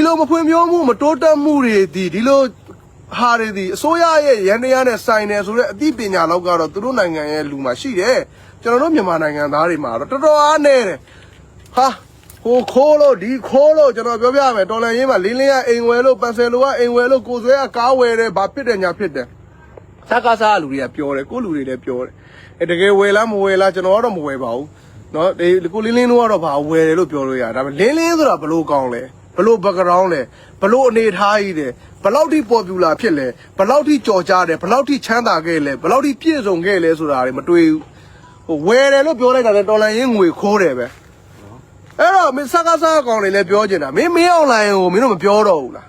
လိုမဖွင့်ပြောမှုမတိုးတက်မှုတွေဒီလိုဟာတွေအစိုးရရဲ့ရန်တရားနဲ့ဆိုင်တယ်ဆိုတော့အသိပညာလောက်ကတော့သူတို့နိုင်ငံရဲ့လူမှာရှိတယ်ကျွန်တော်တို့မြန်မာနိုင်ငံသားတွေမှာတော့တော်တော်အားနေတယ်ဟာဟိုခိုးလို့ဒီခိုးလို့ကျွန်တော်ပြောပြမယ်တော်လန်ရေးမှာလင်းကအိမ်ဝယ်လို့ပန်ဆယ်လိုကအိမ်ဝယ်လို့ကိုဆွဲကကားဝယ်တယ်ဘာဖြစ်တယ်ညာဖြစ်တယ်စကားစားလူတွေကပြောတယ်ကိုလူတွေလည်းပြောတယ်တကယ်ဝယ်လားမဝယ်လားကျွန်တော်ကတော့မဝယ်ပါဘူးနော်ဒီကိုလင်းတို့ကတော့ဘာဝယ်တယ်လို့ပြောလို့ရဒါပေမဲ့လင်းဆိုတာဘလို့ကောင်းလဲဘလို့ background လဲဘလို့အနေထားကြီးတယ်ဘလောက်ထိ popular ဖြစ်လဲဘလောက်ထိကြော်ကြားတယ်ဘလောက်ထိချမ်းသာခဲ့လဲဘလောက်ထိပြည့်စုံခဲ့လဲဆိုတာတွေမတွေ့ဘူးဟိုဝယ်တယ်လို့ပြောလိုက်တာလည်းတော်လန်ရင်းငွေခိုးတယ်ပဲအဲ့တော့မင်းစကားကောင်းတွေလည်းပြောချင်တာမင်းအောင်လိုင်းကိုမင်းတို့မပြောတော့ဘူးလား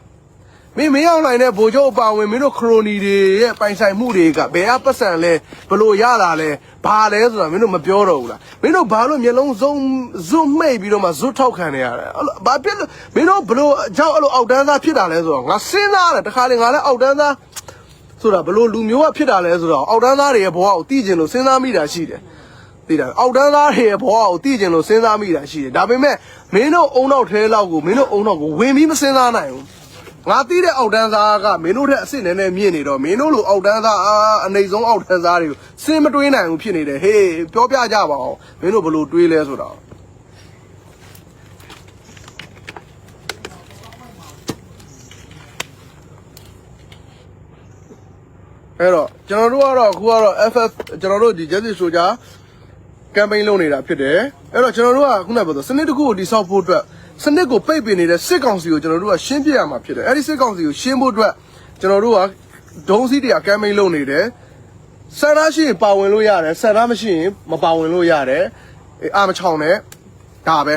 မင်းအောင်လိုင်းနဲ့ဗိုလ်ချုပ်အပါဝင်မင်းတို့ခရိုနီတွေရဲ့ပိုင်ဆိုင်မှုတွေကဘယ်ကပတ်စံလဲဘလို့ရတာလဲဘာလဲဆိုတာမင်းတို့မပြောတော့ဘူးလားမင်းတို့ဘာလို့မျက်လုံးစုံမှိတ်ပြီးတော့မှဇွတ်ထောက်ခံနေရလဲဘာဖြစ်လို့မင်းတို့ဘလို့အကြောက်အဲ့လိုအောက်တန်းသားဖြစ်တာလဲဆိုတော့ငါစဉ်းစားတယ်တခါလေငါလည်းအောက်တန်းသားဆိုတာဘလို့လူမျိုးကဖြစ်တာလဲဆိုတော့အောက်တန်းသားတွေရဲ့ဘဝကိုသိကျင်လို့စဉ်းစားမိတာရှိတယ်သိတာအောက်တန်းသားတွေရဲ့ဘဝကိုသိကျင်လို့စဉ်းစားမိတာရှိတယ်ဒါပေမဲ့မင်းတို့အုံနောက်ထဲလောက်ကိုမင်းတို့အုံနောက်ကိုဝင်ပြီးမစဉ်းစားနိုင်ဘူးငါသိတဲ့အောက်တန်းသားကမင်းတို့တဲ့အစ်စ်နည်းနည်းမြင့်နေတော့မင်းတို့လိုအောက်တန်းသားအနေဆုံးအောက်တန်းသားတွေကိုစဉ်းမတွေးနိုင်ဘူးဖြစ်နေတယ်ဟေးပြောပြကြပါအောင်မင်းတို့ဘလို့တွေးလဲဆိုတော့အဲ့တော့ကျွန်တော်တို့ကတော့အခုကတော့ FF ကျွန်တော်တို့ဒီ Justice Soldier campaign လုပ်နေတာဖြစ်တယ်အဲ့တော့ကျွန်တော်တို့ကခုနကပြောစနစ်တစ်ခုကိုတိစောက်ဖို့အတွက်စနစ်ကိုပိတ်ပင်နေတဲ့စစ်ကောင်စီကိုကျွန်တော်တို့ကရှင်းပြရမှာဖြစ်တယ်အဲ့ဒီစစ်ကောင်စီကိုရှင်းဖို့အတွက်ကျွန်တော်တို့ကဒုံးစီးတရား campaign လုပ်နေတယ်ဆန္ဒရှိရင်ပါဝင်လို့ရတယ်ဆန္ဒမရှိရင်မပါဝင်လို့ရတယ်အာမချောင်နဲ့ဒါပဲ